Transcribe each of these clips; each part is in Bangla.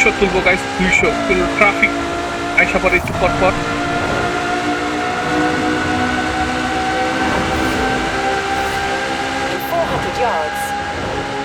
200 তুলবো গাইস, 200 কিন্তু ট্রাফিক আইসা পরে একটু পর পর। In 400 yards,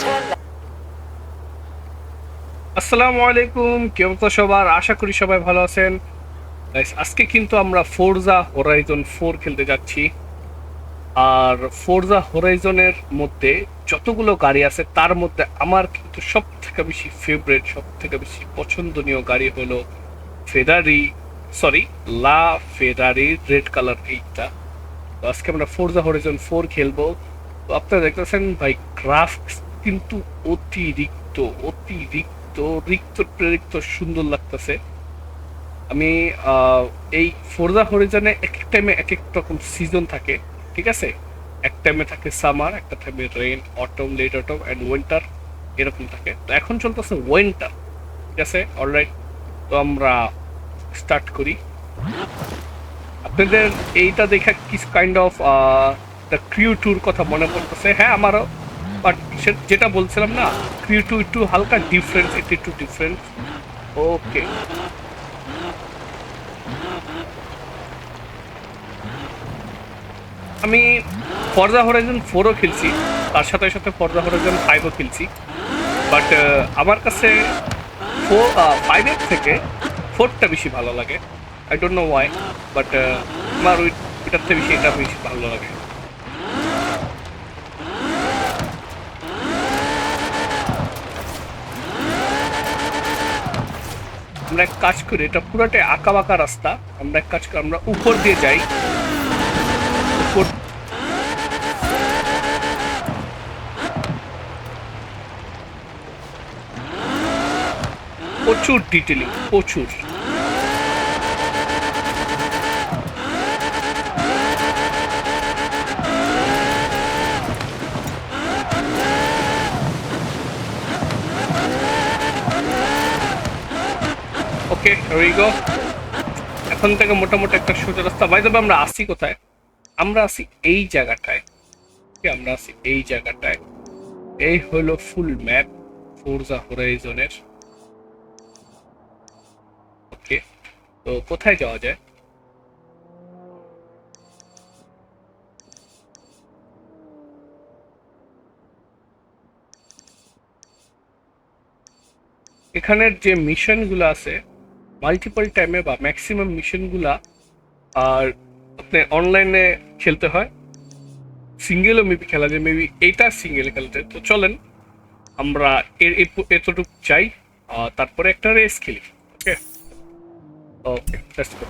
turn left. আসসালামু আলাইকুম, কি অবস্থা সবার? আশা করি সবাই ভালো আছেন। গাইস আজকে কিন্তু আমরা ফোরজা হোরাইজন 4 খেলতে যাচ্ছি। আর ফোরজা হোরাইজনের মধ্যে যতগুলো গাড়ি আছে তার মধ্যে আমার কিন্তু সব থেকে বেশি ফেভারিট, সব থেকে বেশি পছন্দনীয় গাড়ি হলো ফেরারি, সরি লা ফেরারি রেড কালার এইটা। তো আজকে আমরা ফোরজা হোরাইজন 4 খেলবো। তো আপনারা দেখতেছেন ভাই, গ্রাফিক্স কিন্তু অতিরিক্ত অতিরিক্ত রিক্ত প্রেরিক্ত সুন্দর লাগতেছে। আমি এই ফোরজা হরিজনে এক এক টাইমে এক এক রকম সিজন থাকে, ঠিক আছে? এক টাইমে থাকে সামার, একটা টাইমে rain, autumn, late autumn and winter, এরকম থাকে। তো এখন চলতেছে উইন্টার, ঠিক আছে? অলরাইট, তো আমরা স্টার্ট করি। আপনাদের এইটা দেখা কি kind of the crew tour কথা মনে পড়তেছে? হ্যাঁ, আমারও। বাট যেটা বলছিলাম না, ক্রিউ টু একটু হালকা ডিফারেন্স, এটা একটু ডিফারেন্স। ওকে, আমি ফরজা হরাইজন 4ও খেলছি, তার সাথে সাথে ফরজা হরাইজন 5ও খেলছি। বাট আমার কাছে 5-এর থেকে 4টা বেশি ভালো লাগে। I don't know Y, but আমার ওইটার থেকে বেশি এটা বেশি ভালো লাগে। আমরা এক কাজ করি, এটা পুরোটাই আঁকা বাঁকা রাস্তা। আমরা এক কাজ করি, আমরা উপর দিয়ে যাই। উপর প্রচুর ডিটেলিং, প্রচুর। ওকে, here we go। এখন থেকে মোটামুটি একটা সোজা রাস্তা। বাই দ্য ওয়ে, আমরা আসি কোথায়? আমরা আসি এই জায়গাটায়। আমরা আসি এই জায়গাটায়। এই হলো ফুল ম্যাপ ফোরজা হোরাইজনের। ওকে, তো কোথায় যাওয়া যায়? এখানের যে মিশনগুলো আছে, মাল্টিপল টাইমে বা ম্যাক্সিমাম মিশনগুলা আর আপনি অনলাইনে খেলতে হয়, সিঙ্গেলও মেবি খেলা যায়। মেবি এইটা সিঙ্গেল খেলতে। তো চলেন আমরা এতটুকু চাই, তারপরে একটা রেস খেলি। ওকে ওকে, লেটস গো।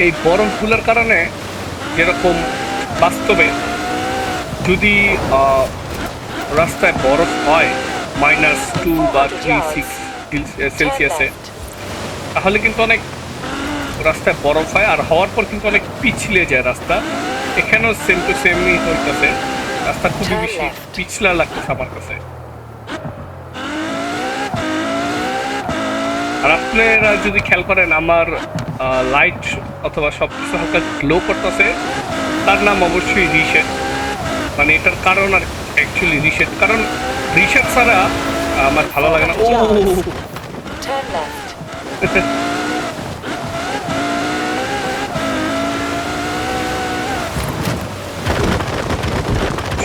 এই বরফগুলোর কারণে, যেরকম বাস্তবে যদি রাস্তায় বরফ হয় -2 বা 3-6 সেলসিয়াসে, তাহলে কিন্তু অনেক রাস্তায় বরফ হয়, আর হওয়ার পর কিন্তু অনেক পিছলে যায় রাস্তা। এখানেও সেম টু সেমই হইতেছে, রাস্তা খুবই বেশি পিছলা লাগতেছে আমার কাছে। আর আপনারা যদি খেয়াল করেন, আমার লাইট অথবা সব কিছু হালকা গ্লো করতেছে, তার নাম অবশ্যই রিসেট। মানে এটার কারণ আর অ্যাকচুয়ালি রিসেট, কারণ রিসেট ছাড়া আমার ভালো লাগে না। ও Turn left.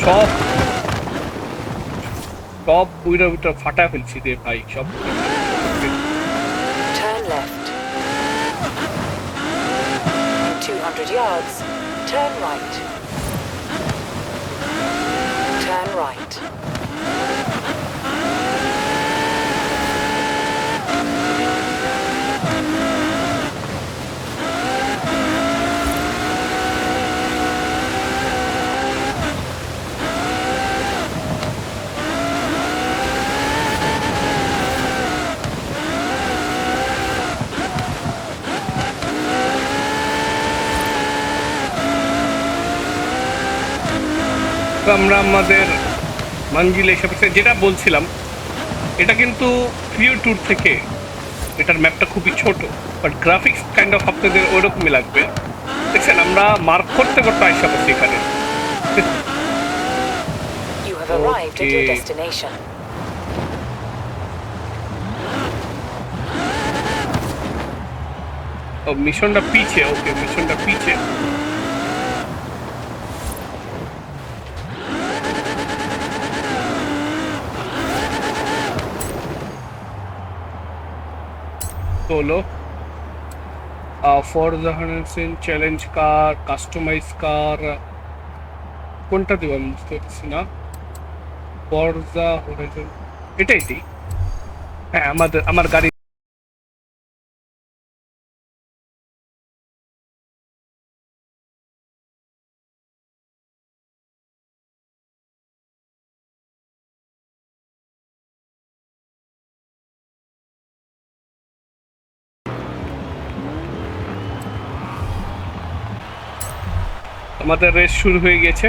সব সব বুইরা বুইটা ফাটায় ফেলছি রে ভাই, সব। Turn left. In 200 yards, turn right. Turn right. তো আমরা আমাদের মঞ্জিলে এসে পড়ছি। যেটা বলছিলাম, এটা কিন্তু ক্রিউ ট্যুর থেকে এটার ম্যাপটা খুবই ছোট, বাট গ্রাফিক্স কাইন্ড অফ আপনাদের ওইরকমই লাগবে। দেখছেন, আমরা মার্ক করতে করতে আইসা পড়ছি এখানে। You have arrived at your Okay. destination. ও মিশনটা পিছে, ওকে মিশনটা পিছে। তো হলো ফরজা হরাইজন চ্যালেঞ্জ কার, কাস্টমাইজ কার, কোনটা দিব আমি বুঝতে পারছি না। ফরজা হরাইজন এটাই দিই। হ্যাঁ আমার গাড়ি। আমাদের রেস শুরু হয়ে গেছে।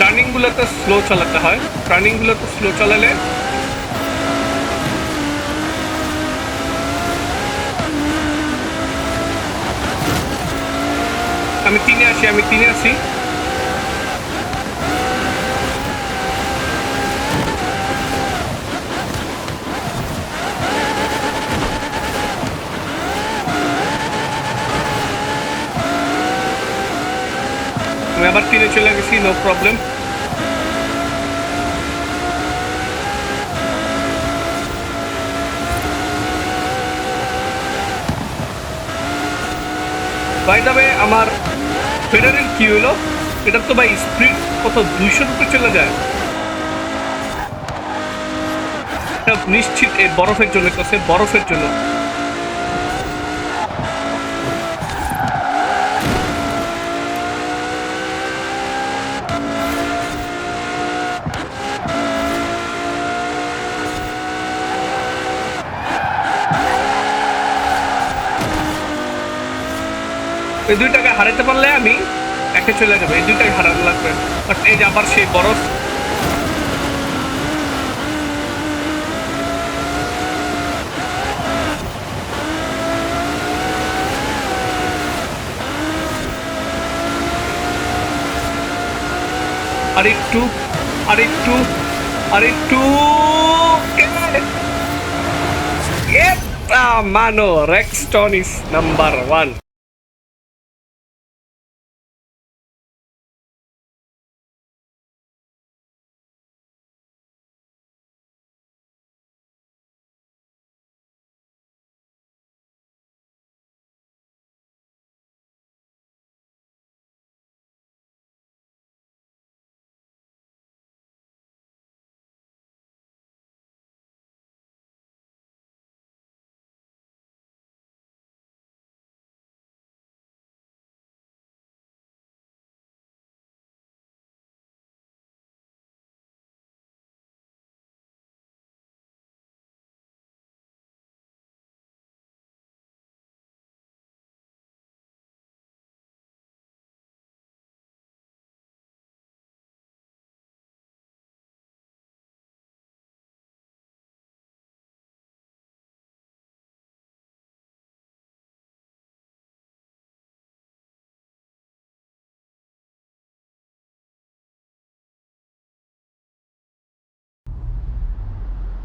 টার্নিং গুলোতে স্লো চালাতে হয়, টার্নিং গুলোতে স্লো চালালে আমি তিনে আসি। আমি আবার তিনে চলে গেছি, no problem. By the way আমার ফেডারেল কি হলো, এটা তো ভাই স্পিড কত 200 রুপে চলে যায়। এটা নিশ্চিত এই বরফের জন্য, বরফের জন্য। এই দুইটাকে হারাতে পারলে আমি একে চলে যাবো, এই দুইটাকে হারানো লাগবে। বাট এই যে আবার সেই বরফ। আরেকটু আরেকটু আরেকটু মানো Rexton is number 1।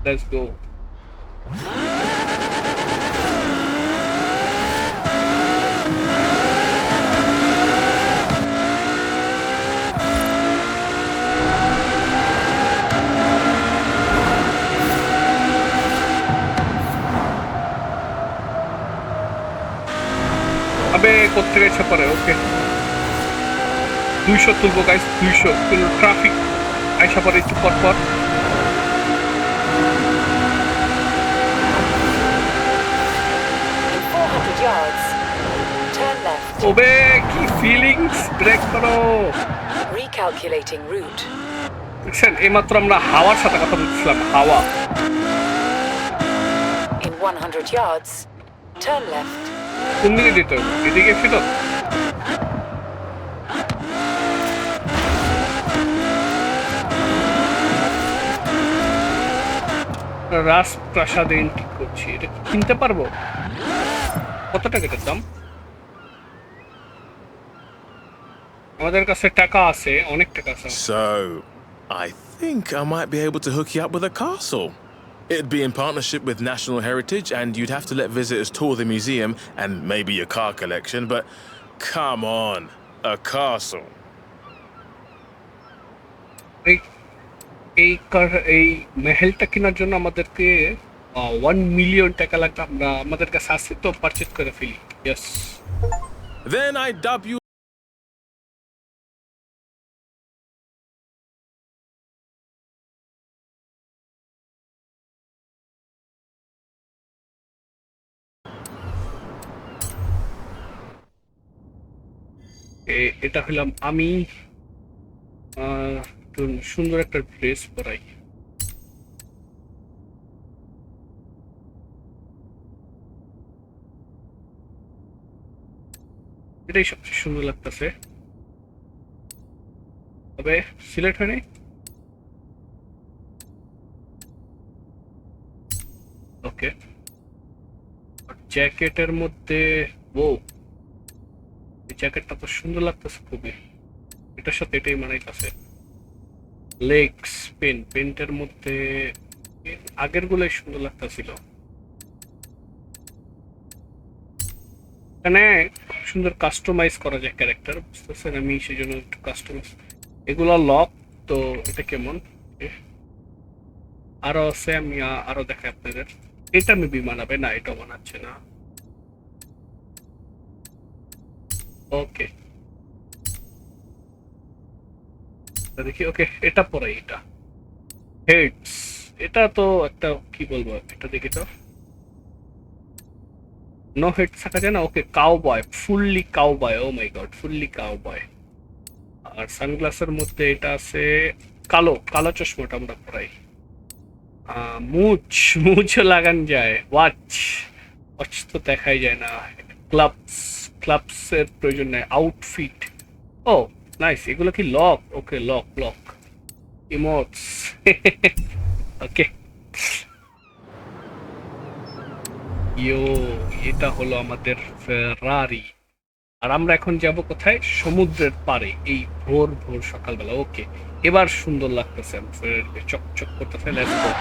Let's go. अबे कोत्ते छपरे ओके 200 तुलबो गाइस 200 तुल ट्रैफिक आइसा परे একটু পর পর In 400 yards, turn left. ওবে কি ফিলিংস ব্রেক করো Recalculating route. দেখছেন এইমাত্র আমরা হাওয়ার সাথে কথা বলছিলাম হাওয়া In 100 yards, turn left. কোন দিকে যেতে হবে? এদিকে ফিরত? রাজপ্রাসাদে এন্ট্রি করছি, এটা কি কিনতে পারবো? কত টাকা এটার দাম? আমাদের কাছে টাকা আছে, অনেক টাকা আছে। So, I think I might be able to hook you up with a castle. It'd be in partnership with National Heritage, and you'd have to let visitors tour the museum and maybe your car collection, but come on, a castle. এই এই মেহেলটা কেনার জন্য আমাদেরকে 1 মিলিয়ন টাকা লাগবে। আমরা আমাদের কাছে আছে তো, পারচেজ করে ফেলি। Yes. Then I dub you. এটা হলাম আমি। একটু সুন্দর একটা ড্রেস পরাই। এটাই সবচেয়ে সুন্দর লাগতেছে। তবে সিলেক্ট হয়নি। ওকে, জ্যাকেটের মধ্যে ও জ্যাকেটটা তো সুন্দর লাগতেছে খুবই। এটার সাথে এটাই মানাইতেছে। লেগস পেন্টের মধ্যে আগের গুলোই সুন্দর লাগতেছিল। এখানে সুন্দর কাস্টমাইজ করা যায় ক্যারেক্টার, বুঝতেছেন? আমি সেই জন্য একটু কাস্টমাইজ। এগুলো লক তো। এটা কেমন? আরো আছে, আমি আরো দেখাই আপনাদের। এটা মেবি মানাবে না, এটা মানাচ্ছে না। ওকে, দেখি। ওকে, এটা পরে এটা হেডস। এটা তো একটা কি বলবো, এটা দেখি তো। নো হেড থাকা যায় না। ওকে, কাউবয়, ফুললি কাউবয়। ও মাই গড, ফুললি কাউবয়। আর সানগ্লাসের মধ্যে এটা আছে কালো কালো চশমাটা আমরা পরাই। মুছও লাগান যায়। ওয়াচ তো দেখাই যায় না। ক্লাবসের প্রয়োজন নেই। আউটফিট, ও নাইস। এগুলো কি লক? ওকে, লক ইমোটস। ওকে, ইয়ো, এটা হলো আমাদের ফেরারি। আর আমরা এখন যাব কোথায়? সমুদ্রের পাড়ে, এই ভোর ভোর সকালবেলা। ওকে, এবার সুন্দর লাগতেছে। চকচক করতেছে। Let's go.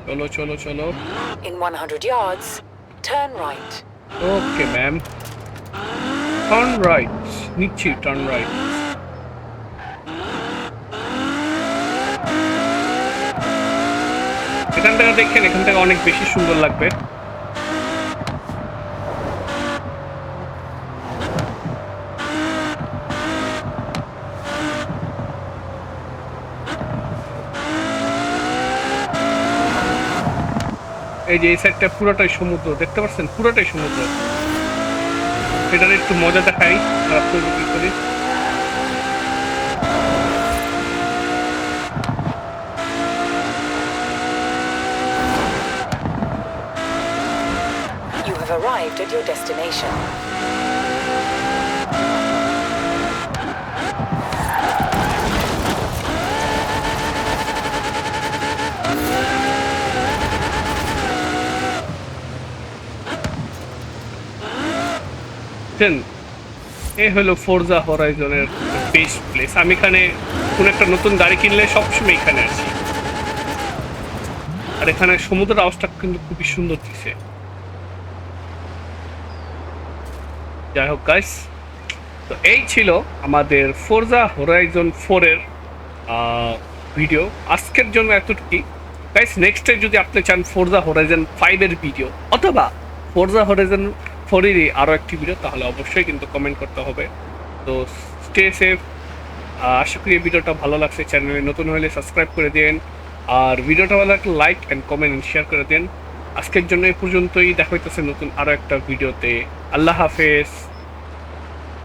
চলো চলো চলো। In 100 yards, turn right. Okay ma'am, turn right নিচ্ছি। Turn right. এখান থেকে দেখেন, এখান থেকে অনেক বেশি সুন্দর লাগবে। এই যে এই সাইডটা পুরোটাই সমুদ্র, দেখতে পাচ্ছেন? পুরোটাই সমুদ্র। এটার একটু মজা দেখাই আর আপনাদের কি করি। You have arrived at your destination. এ হলো ফোরজা হরাইজনের বেস্ট প্লেস। আমি এখানে কোন একটা নতুন গাড়ি কিনলে সবসময় এখানে আসি। আর এখানে সমুদ্রের আওয়াজটা কিন্তু খুবই সুন্দর দিচ্ছে। যাই হোক গাইস, তো এই ছিল আমাদের ফোরজা হরাইজন 4 এর ভিডিও। আজকের জন্য এতটুকুই গাইস। নেক্সট টাইম যদি আপনি চান ফোরজা হরাইজন 5 এর ভিডিও অথবা ফোরজা হরাইজন 4 এর আরও একটি ভিডিও, তাহলে অবশ্যই কিন্তু কমেন্ট করতে হবে। তো স্টে সেফ। আশা করি এই ভিডিওটা ভালো লাগছে। চ্যানেলে নতুন হলে সাবস্ক্রাইব করে দিন, আর ভিডিওটা ভালো লাগলে like and comment and share করে দিন। আজকের জন্য এই পর্যন্তই। দেখা হইতেছে নতুন আরও একটা ভিডিওতে। আল্লাহ হাফেজ।